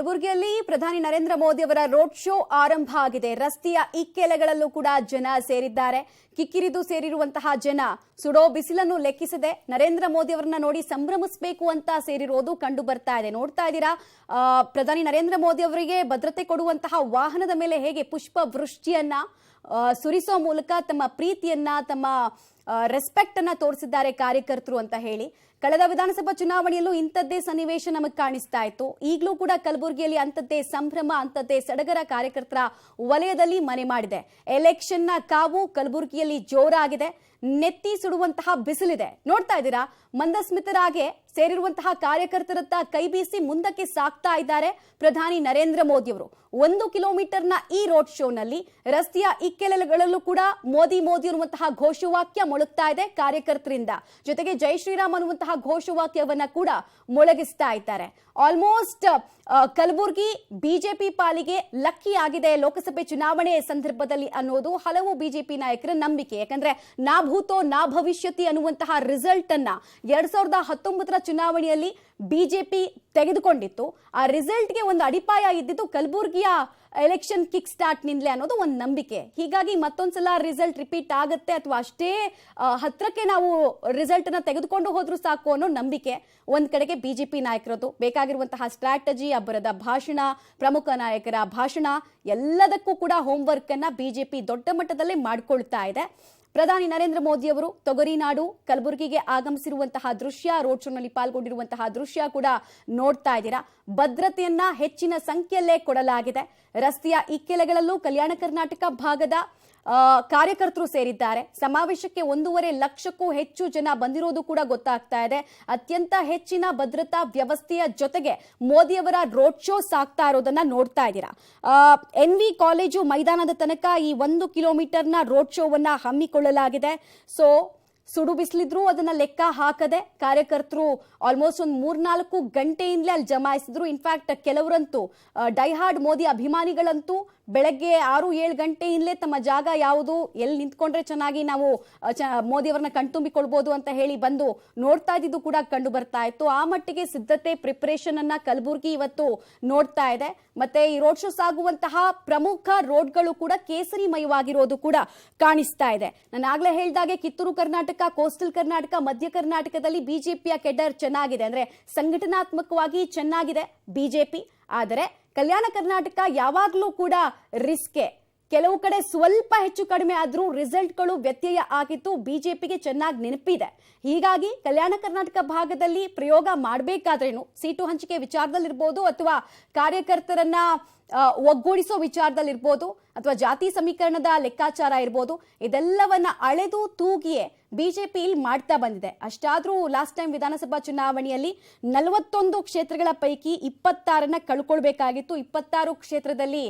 ಕಲಬುರಗಿಯಲ್ಲಿ ಪ್ರಧಾನಿ ನರೇಂದ್ರ ಮೋದಿ ಅವರ ರೋಡ್ ಶೋ ಆರಂಭ ಆಗಿದೆ. ರಸ್ತೆಯ ಇಕ್ಕೆಲೆಗಳಲ್ಲೂ ಕೂಡ ಜನ ಸೇರಿದ್ದಾರೆ. ಕಿಕ್ಕಿರಿದು ಸೇರಿರುವಂತಹ ಜನ ಸುಡೋ ಬಿಸಿಲನ್ನು ಲೆಕ್ಕಿಸದೆ ನರೇಂದ್ರ ಮೋದಿ ಅವರನ್ನ ನೋಡಿ ಸಂಭ್ರಮಿಸಬೇಕು ಅಂತ ಸೇರಿರೋದು ಕಂಡು ಬರ್ತಾ ಇದೆ. ನೋಡ್ತಾ ಇದ್ದೀರಾ, ಪ್ರಧಾನಿ ನರೇಂದ್ರ ಮೋದಿ ಅವರಿಗೆ ಭದ್ರತೆ ಕೊಡುವಂತಹ ವಾಹನದ ಮೇಲೆ ಹೇಗೆ ಪುಷ್ಪ ವೃಷ್ಟಿಯನ್ನ ಸುರಿಸೋ ಮೂಲಕ ತಮ್ಮ ಪ್ರೀತಿಯನ್ನ, ತಮ್ಮ ರೆಸ್ಪೆಕ್ಟ್ ಅನ್ನ ತೋರಿಸಿದ್ದಾರೆ ಕಾರ್ಯಕರ್ತರು ಅಂತ ಹೇಳಿ. ಕಳೆದ ವಿಧಾನಸಭಾ ಚುನಾವಣೆಯಲ್ಲೂ ಇಂಥದ್ದೇ ಸನ್ನಿವೇಶ ನಮಗೆ ಕಾಣಿಸ್ತಾ ಇತ್ತು. ಈಗಲೂ ಕೂಡ ಕಲಬುರಗಿಯಲ್ಲಿ ಅಂಥದ್ದೇ ಸಂಭ್ರಮ, ಅಂಥದ್ದೇ ಸಡಗರ ಕಾರ್ಯಕರ್ತರ ವಲಯದಲ್ಲಿ ಮನೆ ಮಾಡಿದೆ. ಎಲೆಕ್ಷನ್ನ ಕಾವು ಕಲಬುರಗಿಯಲ್ಲಿ ಜೋರಾಗಿದೆ. ನೆತ್ತಿ ಸುಡುವಂತಹ ಬಿಸಿಲಿದೆ. ನೋಡ್ತಾ ಇದ್ದೀರಾ, ಮಂದಸ್ಮಿತರಾಗೆ ಸೇರಿರುವಂತಹ ಕಾರ್ಯಕರ್ತರತ್ತ ಕೈ ಬೀಸಿ ಮುಂದಕ್ಕೆ ಸಾಕ್ತಾ ಇದ್ದಾರೆ ಪ್ರಧಾನಿ ನರೇಂದ್ರ ಮೋದಿ ಅವರು. 1 ಕಿಲೋಮೀಟರ್ನ ಈ ರೋಡ್ ಶೋನಲ್ಲಿ ರಸ್ತೆಯ ಇಕ್ಕೆಲೆಗಳಲ್ಲೂ ಕೂಡ ಮೋದಿ ಮೋದಿ ಅನ್ನುವಂತಹ ಘೋಷವಾಕ್ಯ ಮೊಳಗ್ತಾ ಇದೆ ಕಾರ್ಯಕರ್ತರಿಂದ. ಜೊತೆಗೆ ಜೈ ಶ್ರೀರಾಮ್ ಅನ್ನುವಂತಹ ಘೋಷವಾಕ್ಯವನ್ನ ಕೂಡ ಮೊಳಗಿಸ್ತಾ ಇದ್ದಾರೆ. ಆಲ್ಮೋಸ್ಟ್ ಕಲಬುರಗಿ ಬಿಜೆಪಿ ಪಾಲಿಗೆ ಲಕ್ಕಿ ಆಗಿದೆ ಲೋಕಸಭೆ ಚುನಾವಣೆ ಸಂದರ್ಭದಲ್ಲಿ ಅನ್ನೋದು ಹಲವು ಬಿಜೆಪಿ ನಾಯಕರ ನಂಬಿಕೆ. ಯಾಕಂದ್ರೆ ನಾ ಭೂತೋ ನಾ ಭವಿಷ್ಯತಿ ಅನ್ನುವಂತಹ ರಿಸಲ್ಟ್ ಅನ್ನ 2019ರ ಚುನಾವಣೆಯಲ್ಲಿ ಬಿಜೆಪಿ ತೆಗೆದುಕೊಂಡಿತ್ತು. ಆ ರಿಸಲ್ಟ್ಗೆ ಒಂದು ಅಡಿಪಾಯ ಇದ್ದಿದ್ದು ಕಲಬುರಗಿಯ ಎಲೆಕ್ಷನ್ ಕಿಕ್ ಸ್ಟಾರ್ಟ್ ನಿಂದಲೇ ಅನ್ನೋದು ಒಂದು ನಂಬಿಕೆ. ಹೀಗಾಗಿ ಮತ್ತೊಂದ್ಸಲ ರಿಸಲ್ಟ್ ರಿಪೀಟ್ ಆಗುತ್ತೆ ಅಥವಾ ಅಷ್ಟೇ ಹತ್ರಕ್ಕೆ ನಾವು ರಿಸಲ್ಟ್ ಅನ್ನ ತೆಗೆದುಕೊಂಡು ಹೋದ್ರೂ ಸಾಕು ಅನ್ನೋ ನಂಬಿಕೆ ಒಂದ್ ಕಡೆಗೆ ಬಿಜೆಪಿ ನಾಯಕರದ್ದು. ಬೇಕಾಗಿರುವಂತಹ ಸ್ಟ್ರಾಟಜಿ, ಅಬ್ಬರದ ಭಾಷಣ, ಪ್ರಮುಖ ನಾಯಕರ ಭಾಷಣ, ಎಲ್ಲದಕ್ಕೂ ಕೂಡ ಹೋಮ್ವರ್ಕ್ ಅನ್ನ ಬಿಜೆಪಿ ದೊಡ್ಡ ಮಟ್ಟದಲ್ಲೇ ಮಾಡ್ಕೊಳ್ತಾ ಇದೆ. ಪ್ರಧಾನಿ ನರೇಂದ್ರ ಮೋದಿ ಅವರು ತೊಗರಿನಾಡು ಕಲಬುರಗಿಗೆ ಆಗಮಿಸಿರುವಂತಹ ದೃಶ್ಯ, ರೋಡ್ ಶೋನಲ್ಲಿ ಪಾಲ್ಗೊಂಡಿರುವಂತಹ ದೃಶ್ಯ ಕೂಡ ನೋಡ್ತಾ ಇದ್ದೀರಾ. ಭದ್ರತೆಯನ್ನ ಹೆಚ್ಚಿನ ಸಂಖ್ಯೆಯಲ್ಲೇ ಕೊಡಲಾಗಿದೆ. ರಸ್ತೆಯ ಇಕ್ಕೆಲೆಗಳಲ್ಲೂ ಕಲ್ಯಾಣ ಕರ್ನಾಟಕ ಭಾಗದ ಕಾರ್ಯಕರ್ತರು ಸೇರಿದ್ದಾರೆ. ಸಮಾವೇಶಕ್ಕೆ 1.5 ಲಕ್ಷಕ್ಕೂ ಹೆಚ್ಚು ಜನ ಬಂದಿರೋದು ಕೂಡ ಗೊತ್ತಾಗ್ತಾ ಇದೆ. ಅತ್ಯಂತ ಹೆಚ್ಚಿನ ಭದ್ರತಾ ವ್ಯವಸ್ಥೆಯ ಜೊತೆಗೆ ಮೋದಿಯವರ ರೋಡ್ ಶೋ ಸಾಗ್ತಾ ಇರೋದನ್ನ ನೋಡ್ತಾ ಇದ್ದೀರಾ. NV ಕಾಲೇಜು ಮೈದಾನದ ತನಕ ಈ 1 ಕಿಲೋಮೀಟರ್ನ ರೋಡ್ ಶೋವನ್ನ ಹಮ್ಮಿಕೊಳ್ಳಲಾಗಿದೆ. ಸೊ ಸುಡು ಬಿಸಿಲಿದ್ರು ಅದನ್ನ ಲೆಕ್ಕ ಹಾಕದೆ ಕಾರ್ಯಕರ್ತರು ಆಲ್ಮೋಸ್ಟ್ ಒಂದು 3-4 ಗಂಟೆಯಿಂದಲೇ ಅಲ್ಲಿ ಜಮಾಯಿಸಿದ್ರು. ಇನ್ಫ್ಯಾಕ್ಟ್ ಕೆಲವರಂತೂ ಡೈಹಾರ್ಡ್ ಮೋದಿ ಅಭಿಮಾನಿಗಳಂತೂ ಬೆಳಗ್ಗೆ 6-7 ಗಂಟೆಯಿಂದಲೇ ತಮ್ಮ ಜಾಗ ಯಾವುದು, ಎಲ್ಲಿ ನಿಂತ್ಕೊಂಡ್ರೆ ಚೆನ್ನಾಗಿ ನಾವು ಮೋದಿ ಅವರನ್ನ ಕಣ್ತುಂಬಿಕೊಳ್ಬಹುದು ಅಂತ ಹೇಳಿ ಬಂದು ನೋಡ್ತಾ ಇದ್ದಿದ್ದು ಕೂಡ ಕಂಡು ಬರ್ತಾ ಇತ್ತು. ಆ ಮಟ್ಟಿಗೆ ಸಿದ್ಧತೆ, ಪ್ರಿಪರೇಷನ್ ಅನ್ನ ಕಲಬುರಗಿ ಇವತ್ತು ನೋಡ್ತಾ ಇದೆ. ಮತ್ತೆ ಈ ರೋಡ್ ಶೋ ಸಾಗುವಂತಹ ಪ್ರಮುಖ ರೋಡ್ಗಳು ಕೂಡ ಕೇಸರಿಮಯವಾಗಿರೋದು ಕೂಡ ಕಾಣಿಸ್ತಾ ಇದೆ. ನಾನು ಆಗ್ಲೇ ಹೇಳಿದಾಗೆ ಕಿತ್ತೂರು ಕರ್ನಾಟಕ, ಕೋಸ್ಟಲ್ ಕರ್ನಾಟಕ, ಮಧ್ಯ ಕರ್ನಾಟಕದಲ್ಲಿ ಬಿಜೆಪಿಯ ಕೆಡರ್ ಚೆನ್ನಾಗಿದೆ, ಅಂದ್ರೆ ಸಂಘಟನಾತ್ಮಕವಾಗಿ ಚೆನ್ನಾಗಿದೆ ಬಿಜೆಪಿ. ಆದರೆ ಕಲ್ಯಾಣ ಕರ್ನಾಟಕ ಯಾವಾಗಲೂ ಕೂಡ ರಿಸ್ಕೆ. ಕೆಲವು ಕಡೆ ಸ್ವಲ್ಪ ಹೆಚ್ಚು ಕಡಿಮೆ ಆದ್ರೂ ರಿಸಲ್ಟ್ಗಳು ವ್ಯತ್ಯಯ ಆಗಿತ್ತು, ಬಿಜೆಪಿಗೆ ಚೆನ್ನಾಗಿ ನೆನಪಿದೆ. ಹೀಗಾಗಿ ಕಲ್ಯಾಣ ಕರ್ನಾಟಕ ಭಾಗದಲ್ಲಿ ಪ್ರಯೋಗ ಮಾಡಬೇಕಾದ್ರೇನು ಸೀಟು ಹಂಚಿಕೆ ವಿಚಾರದಲ್ಲಿರ್ಬೋದು, ಅಥವಾ ಕಾರ್ಯಕರ್ತರನ್ನ ಒಗ್ಗೂಡಿಸೋ ವಿಚಾರದಲ್ಲಿರ್ಬೋದು, ಅಥವಾ ಜಾತಿ ಸಮೀಕರಣದ ಲೆಕ್ಕಾಚಾರ ಇರ್ಬೋದು, ಇದೆಲ್ಲವನ್ನ ಅಳೆದು ತೂಗಿಯೇ ಬಿಜೆಪಿ ಇಲ್ಲಿ ಮಾಡ್ತಾ ಬಂದಿದೆ. ಅಷ್ಟಾದ್ರೂ ಲಾಸ್ಟ್ ಟೈಮ್ ವಿಧಾನಸಭಾ ಚುನಾವಣೆಯಲ್ಲಿ 41 ಕ್ಷೇತ್ರಗಳ ಪೈಕಿ 26 ಕಳ್ಕೊಳ್ಬೇಕಾಗಿತ್ತು. 26 ಕ್ಷೇತ್ರದಲ್ಲಿ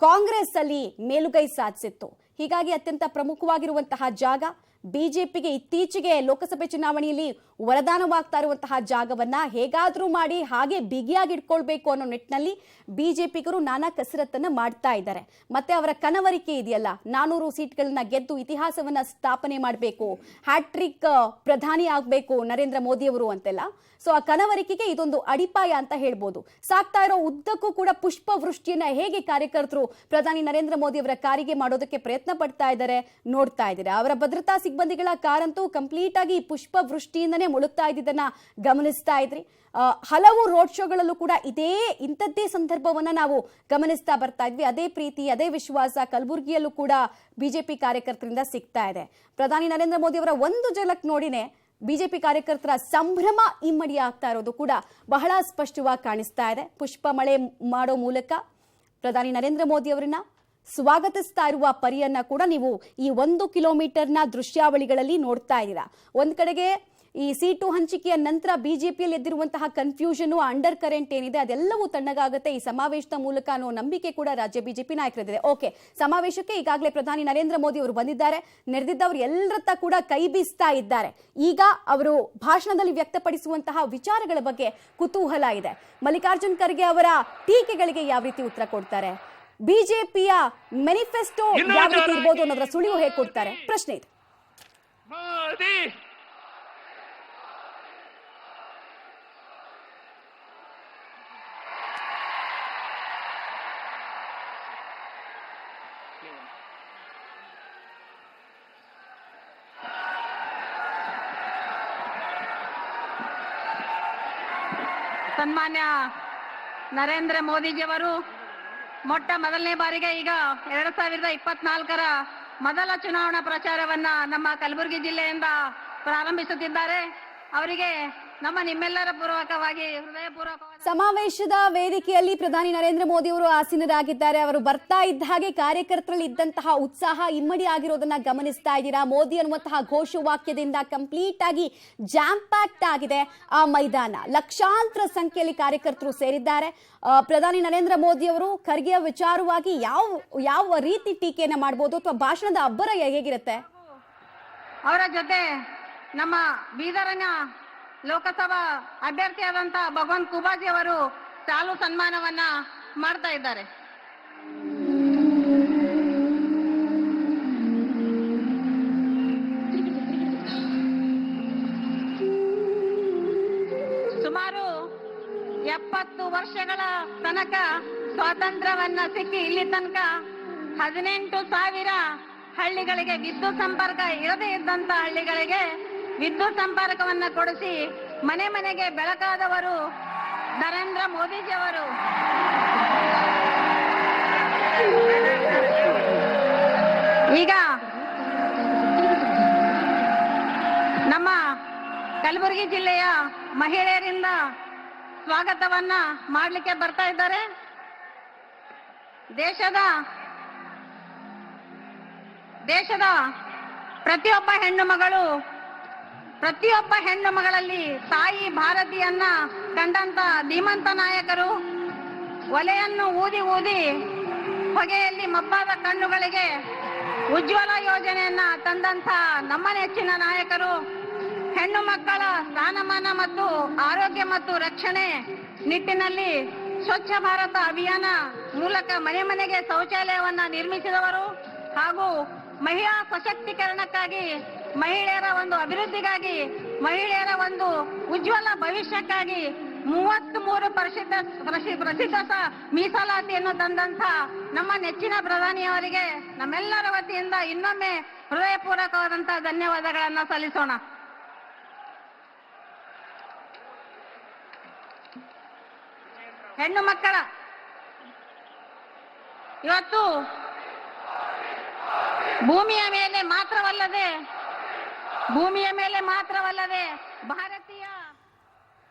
ಕಾಂಗ್ರೆಸ್ ಅಲ್ಲಿ ಮೇಲುಗೈ ಸಾಧಿಸಿತ್ತು. ಹೀಗಾಗಿ ಅತ್ಯಂತ ಪ್ರಮುಖವಾಗಿರುವಂತಹ ಜಾಗ ಬಿಜೆಪಿಗೆ ಇತ್ತೀಚೆಗೆ ಲೋಕಸಭೆ ಚುನಾವಣೆಯಲ್ಲಿ ವರದಾನವಾಗ್ತಾ ಇರುವಂತಹ ಜಾಗವನ್ನ ಹೇಗಾದ್ರೂ ಮಾಡಿ ಹಾಗೆ ಬಿಗಿಯಾಗಿ ಇಟ್ಕೊಳ್ಬೇಕು ಅನ್ನೋ ನಿಟ್ಟಿನಲ್ಲಿ ಬಿಜೆಪಿಗರು ನಾನಾ ಕಸರತ್ತನ್ನ ಮಾಡ್ತಾ ಇದ್ದಾರೆ. ಮತ್ತೆ ಅವರ ಕನವರಿಕೆ ಇದೆಯಲ್ಲ, 400 ಸೀಟ್ಗಳನ್ನ ಗೆದ್ದು ಇತಿಹಾಸವನ್ನ ಸ್ಥಾಪನೆ ಮಾಡಬೇಕು, ಹ್ಯಾಟ್ರಿಕ್ ಪ್ರಧಾನಿ ಆಗಬೇಕು ನರೇಂದ್ರ ಮೋದಿ ಅವರು ಅಂತೆಲ್ಲ. ಸೊ ಆ ಕನವರಿಕೆಗೆ ಇದೊಂದು ಅಡಿಪಾಯ ಅಂತ ಹೇಳ್ಬೋದು. ಸಾಕ್ತಾ ಇರೋ ಉದ್ದಕ್ಕೂ ಕೂಡ ಪುಷ್ಪ ವೃಷ್ಟಿಯನ್ನ ಹೇಗೆ ಕಾರ್ಯಕರ್ತರು ಪ್ರಧಾನಿ ನರೇಂದ್ರ ಮೋದಿ ಅವರ ಕಾರಿಗೆ ಮಾಡೋದಕ್ಕೆ ಪ್ರಯತ್ನ ಪಡ್ತಾ ಇದ್ದಾರೆ ನೋಡ್ತಾ ಇದ್ದಾರೆ. ಅವರ ಭದ್ರತಾ ಸಿಬ್ಬಂದಿಗಳ ಕಾರಂತೂ ಕಂಪ್ಲೀಟ್ ಆಗಿ ಪುಷ್ಪ ವೃಷ್ಟಿಯಿಂದನೇ ಮುಳುಗ್ತಾ ಇದ್ದಿದ್ದನ್ನ ಗಮನಿಸ್ತಾ ಇದ್ರಿ. ಹಲವು ರೋಡ್ ಶೋಗಳಲ್ಲೂ ಕೂಡ ಇಂಥದ್ದೇ ಸಂದರ್ಭವನ್ನ ನಾವು ಗಮನಿಸ್ತಾ ಬರ್ತಾ ಇದ್ವಿ. ಅದೇ ಪ್ರೀತಿ, ಅದೇ ವಿಶ್ವಾಸ ಕಲಬುರಗಿಯಲ್ಲೂ ಕೂಡ ಬಿಜೆಪಿ ಕಾರ್ಯಕರ್ತರಿಂದ ಸಿಗ್ತಾ ಇದೆ. ಪ್ರಧಾನಿ ನರೇಂದ್ರ ಮೋದಿ ಅವರ ಒಂದು ಝಲಕ್ ನೋಡಿನೇ ಬಿಜೆಪಿ ಕಾರ್ಯಕರ್ತರ ಸಂಭ್ರಮ ಇಮ್ಮಡಿ ಆಗ್ತಾ ಇರೋದು ಕೂಡ ಬಹಳ ಸ್ಪಷ್ಟವಾಗಿ ಕಾಣಿಸ್ತಾ ಇದೆ. ಪುಷ್ಪ ಮಳೆ ಮಾಡೋ ಮೂಲಕ ಪ್ರಧಾನಿ ನರೇಂದ್ರ ಮೋದಿ ಅವರನ್ನ ಸ್ವಾಗತಿಸ್ತಾ ಇರುವ ಪರಿಯನ್ನ ಕೂಡ ನೀವು ಈ 1 ಕಿಲೋಮೀಟರ್ನ ದೃಶ್ಯಾವಳಿಗಳಲ್ಲಿ ನೋಡ್ತಾ ಇದ್ದೀರಾ. ಒಂದ್ ಕಡೆಗೆ ಈ ಸೀಟು ಹಂಚಿಕೆಯ ನಂತರ ಬಿಜೆಪಿಯಲ್ಲಿ ಎದ್ದಿರುವಂತಹ ಕನ್ಫ್ಯೂಷನ್, ಅಂಡರ್ ಕರೆಂಟ್ ಏನಿದೆ ಅದೆಲ್ಲವೂ ತಣ್ಣಗಾಗುತ್ತೆ ಈ ಸಮಾವೇಶದ ಮೂಲಕ ಅನ್ನೋ ನಂಬಿಕೆ ಕೂಡ ರಾಜ್ಯ ಬಿಜೆಪಿ ನಾಯಕರಿದೆ. ಓಕೆ, ಸಮಾವೇಶಕ್ಕೆ ಈಗಾಗಲೇ ಪ್ರಧಾನಿ ನರೇಂದ್ರ ಮೋದಿ ಅವರು ಬಂದಿದ್ದಾರೆ. ನೆರೆದಿದ್ದವರು ಎಲ್ಲರತ್ತ ಕೂಡ ಕೈ ಬೀಸ್ತಾ ಇದ್ದಾರೆ. ಈಗ ಅವರು ಭಾಷಣದಲ್ಲಿ ವ್ಯಕ್ತಪಡಿಸುವಂತಹ ವಿಚಾರಗಳ ಬಗ್ಗೆ ಕುತೂಹಲ ಇದೆ. ಮಲ್ಲಿಕಾರ್ಜುನ್ ಖರ್ಗೆ ಅವರ ಟೀಕೆಗಳಿಗೆ ಯಾವ ರೀತಿ ಉತ್ತರ ಕೊಡ್ತಾರೆ, ಬಿಜೆಪಿಯ ಮ್ಯಾನಿಫೆಸ್ಟೋ ಯಾವ ರೀತಿ ಇರಬಹುದು ಅನ್ನೋದರ ಸುಳಿವು ಹೇಗೆ ಕೊಡ್ತಾರೆ, ಪ್ರಶ್ನೆ ಇದೆ. ಸನ್ಮಾನ್ಯ ನರೇಂದ್ರ ಮೋದಿಜಿಯವರು ಮೊದಲನೇ ಬಾರಿಗೆ ಈಗ 2024ರ ಮೊದಲ ಚುನಾವಣಾ ಪ್ರಚಾರವನ್ನ ನಮ್ಮ ಕಲಬುರಗಿ ಜಿಲ್ಲೆಯಿಂದ ಪ್ರಾರಂಭಿಸುತ್ತಿದ್ದಾರೆ. ಅವರಿಗೆ ನಿಮ್ಮೆಲ್ಲರ ಪೂರ್ವಕವಾಗಿ ಹೃದಯಪೂರ್ವಕವಾದ ಸಮಾವೇಶದ ವೇದಿಕೆಯಲ್ಲಿ ಪ್ರಧಾನಿ ನರೇಂದ್ರ ಮೋದಿ ಅವರು ಆಸೀನರಾಗಿದ್ದಾರೆ. ಅವರು ಬರ್ತಾ ಇದ್ದ ಹಾಗೆ ಕಾರ್ಯಕರ್ತರಲ್ಲಿ ಇದ್ದಂತಹ ಉತ್ಸಾಹ ಇಮ್ಮಡಿ ಆಗಿರೋದನ್ನ ಗಮನಿಸ್ತಾ ಇದ್ದೀರಾ. ಮೋದಿ ಅನ್ನುವಂತಹ ಘೋಷವಾಕ್ಯದಿಂದ ಕಂಪ್ಲೀಟ್ ಆಗಿ ಜಾಮ್ ಪ್ಯಾಕ್ಟ್ ಆಗಿದೆ ಆ ಮೈದಾನ. ಲಕ್ಷಾಂತರ ಸಂಖ್ಯೆಯಲ್ಲಿ ಕಾರ್ಯಕರ್ತರು ಸೇರಿದ್ದಾರೆ. ಪ್ರಧಾನಿ ನರೇಂದ್ರ ಮೋದಿ ಅವರು ಖರ್ಗೆಯ ವಿಚಾರವಾಗಿ ಯಾವ ರೀತಿ ಟೀಕೆಯನ್ನ ಮಾಡಬಹುದು ಅಥವಾ ಭಾಷಣದ ಅಬ್ಬರ ಹೇಗಿರುತ್ತೆ? ಅವರ ಜೊತೆ ನಮ್ಮ ಬೀದರನ ಲೋಕಸಭಾ ಅಭ್ಯರ್ಥಿಯಾದಂತ ಭಗವಂತ್ ಖೂಬಾಜಿ ಅವರು ಸಾಲು ಸನ್ಮಾನವನ್ನ ಮಾಡ್ತಾ ಇದ್ದಾರೆ. ಸುಮಾರು 70 ವರ್ಷಗಳ ತನಕ ಸ್ವಾತಂತ್ರ್ಯವನ್ನ ಸಿಕ್ಕಿ ಇಲ್ಲಿ ತನಕ 18,000 ಹಳ್ಳಿಗಳಿಗೆ ವಿದ್ಯುತ್ ಸಂಪರ್ಕ ಇರದೇ ಇದ್ದಂತ ಹಳ್ಳಿಗಳಿಗೆ ವಿದ್ಯುತ್ ಸಂಪರ್ಕವನ್ನ ಕೊಡಿಸಿ ಮನೆ ಮನೆಗೆ ಬೆಳಕಾದವರು ನರೇಂದ್ರ ಮೋದಿಜಿಯವರು. ಈಗ ನಮ್ಮ ಕಲಬುರಗಿ ಜಿಲ್ಲೆಯ ಮಹಿಳೆಯರಿಂದ ಸ್ವಾಗತವನ್ನ ಮಾಡಲಿಕ್ಕೆ ಬರ್ತಾ ಇದ್ದಾರೆ. ದೇಶದ ಪ್ರತಿಯೊಬ್ಬ ಹೆಣ್ಣು ಮಗಳಲ್ಲಿ ತಾಯಿ ಭಾರತಿಯನ್ನ ಕಂಡಂತ ಧೀಮಂತ ನಾಯಕರು, ಒಲೆಯನ್ನು ಊದಿ ಹೊಗೆಯಲ್ಲಿ ಮಬ್ಬಾದ ಕಣ್ಣುಗಳಿಗೆ ಉಜ್ವಲ ಯೋಜನೆಯನ್ನ ತಂದಂತ ನಮ್ಮ ನೆಚ್ಚಿನ ನಾಯಕರು, ಹೆಣ್ಣು ಮಕ್ಕಳ ಸ್ಥಾನಮಾನ ಮತ್ತು ಆರೋಗ್ಯ ಮತ್ತು ರಕ್ಷಣೆ ನಿಟ್ಟಿನಲ್ಲಿ ಸ್ವಚ್ಛ ಭಾರತ ಅಭಿಯಾನ ಮೂಲಕ ಮನೆ ಮನೆಗೆ ಶೌಚಾಲಯವನ್ನ ನಿರ್ಮಿಸಿದವರು ಹಾಗೂ ಮಹಿಳಾ ಸಶಕ್ತೀಕರಣಕ್ಕಾಗಿ, ಮಹಿಳೆಯರ ಒಂದು ಅಭಿವೃದ್ಧಿಗಾಗಿ, ಮಹಿಳೆಯರ ಒಂದು ಉಜ್ವಲ ಭವಿಷ್ಯಕ್ಕಾಗಿ 33% ಪ್ರಸಿದ್ಧ ಮೀಸಲಾತಿಯನ್ನು ತಂದಂತ ನಮ್ಮ ನೆಚ್ಚಿನ ಪ್ರಧಾನಿಯವರಿಗೆ ನಮ್ಮೆಲ್ಲರ ವತಿಯಿಂದ ಇನ್ನೊಮ್ಮೆ ಹೃದಯಪೂರ್ವಕವಾದಂತಹ ಧನ್ಯವಾದಗಳನ್ನ ಸಲ್ಲಿಸೋಣ. ಹೆಣ್ಣು ಮಕ್ಕಳ ಇವತ್ತು ಭೂಮಿಯ ಮಾತ್ರವಲ್ಲದೆ ಭಾರತೀಯ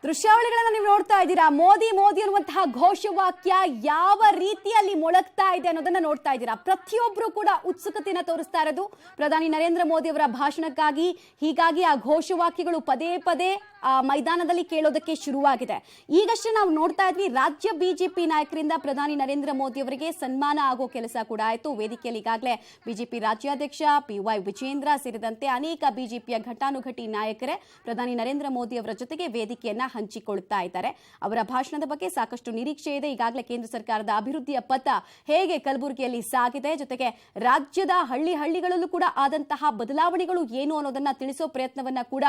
ದೃಶ್ಯಾವಳಿಗಳನ್ನ ನೀವು ನೋಡ್ತಾ ಇದ್ದೀರಾ. ಮೋದಿ ಅನ್ನುವಂತಹ ಘೋಷವಾಕ್ಯ ಯಾವ ರೀತಿಯಲ್ಲಿ ಮೊಳಗ್ತಾ ಇದೆ ಅನ್ನೋದನ್ನ ನೋಡ್ತಾ ಇದ್ದೀರಾ. ಪ್ರತಿಯೊಬ್ಬರು ಕೂಡ ಉತ್ಸುಕತೆಯನ್ನು ತೋರಿಸ್ತಾ ಇರೋದು ಪ್ರಧಾನಿ ನರೇಂದ್ರ ಮೋದಿ ಅವರ ಭಾಷಣಕ್ಕಾಗಿ. ಹೀಗಾಗಿ ಆ ಘೋಷವಾಕ್ಯಗಳು ಪದೇ ಪದೇ ಆ ಮೈದಾನದಲ್ಲಿ ಕೇಳೋದಕ್ಕೆ ಶುರುವಾಗಿದೆ. ಈಗಷ್ಟೇ ನಾವು ನೋಡ್ತಾ ಇದ್ವಿ, ರಾಜ್ಯ ಬಿಜೆಪಿ ನಾಯಕರಿಂದ ಪ್ರಧಾನಿ ನರೇಂದ್ರ ಮೋದಿ ಅವರಿಗೆ ಸನ್ಮಾನ ಆಗೋ ಕೆಲಸ ಕೂಡ ಆಯಿತು. ವೇದಿಕೆಯಲ್ಲಿ ಈಗಾಗಲೇ ಬಿಜೆಪಿ ರಾಜ್ಯಾಧ್ಯಕ್ಷ PY ವಿಜೇಂದ್ರ ಸೇರಿದಂತೆ ಅನೇಕ ಬಿಜೆಪಿಯ ಘಟಾನುಘಟಿ ನಾಯಕರೇ ಪ್ರಧಾನಿ ನರೇಂದ್ರ ಮೋದಿ ಅವರ ಜೊತೆಗೆ ವೇದಿಕೆಯನ್ನ ಹಂಚಿಕೊಳ್ತಾ ಇದ್ದಾರೆ. ಅವರ ಭಾಷಣದ ಬಗ್ಗೆ ಸಾಕಷ್ಟು ನಿರೀಕ್ಷೆ ಇದೆ. ಈಗಾಗಲೇ ಕೇಂದ್ರ ಸರ್ಕಾರದ ಅಭಿವೃದ್ಧಿಯ ಪಥ ಹೇಗೆ ಕಲಬುರಗಿಯಲ್ಲಿ ಸಾಗಿದೆ, ಜೊತೆಗೆ ರಾಜ್ಯದ ಹಳ್ಳಿಗಳಲ್ಲೂ ಕೂಡ ಆದಂತಹ ಬದಲಾವಣೆಗಳು ಏನು ಅನ್ನೋದನ್ನ ತಿಳಿಸೋ ಪ್ರಯತ್ನವನ್ನ ಕೂಡ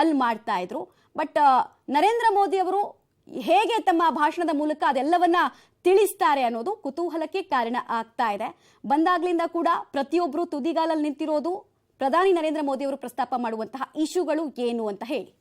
ಅಲ್ಲಿ ಮಾಡ್ತಾ ಇದ್ರು. ಬಟ್ ನರೇಂದ್ರ ಮೋದಿ ಅವರು ಹೇಗೆ ತಮ್ಮ ಭಾಷಣದ ಮೂಲಕ ಅದೆಲ್ಲವನ್ನ ತಿಳಿಸ್ತಾರೆ ಅನ್ನೋದು ಕುತೂಹಲಕ್ಕೆ ಕಾರಣ ಆಗ್ತಾ ಇದೆ. ಬಂದಾಗ್ಲಿಂದ ಕೂಡ ಪ್ರತಿಯೊಬ್ಬರು ತುದಿಗಾಲಲ್ಲಿ ನಿಂತಿರೋದು ಪ್ರಧಾನಿ ನರೇಂದ್ರ ಮೋದಿ ಅವರು ಪ್ರಸ್ತಾಪ ಮಾಡುವಂತಹ ಇಶ್ಯೂಗಳು ಏನು ಅಂತ ಹೇಳಿ.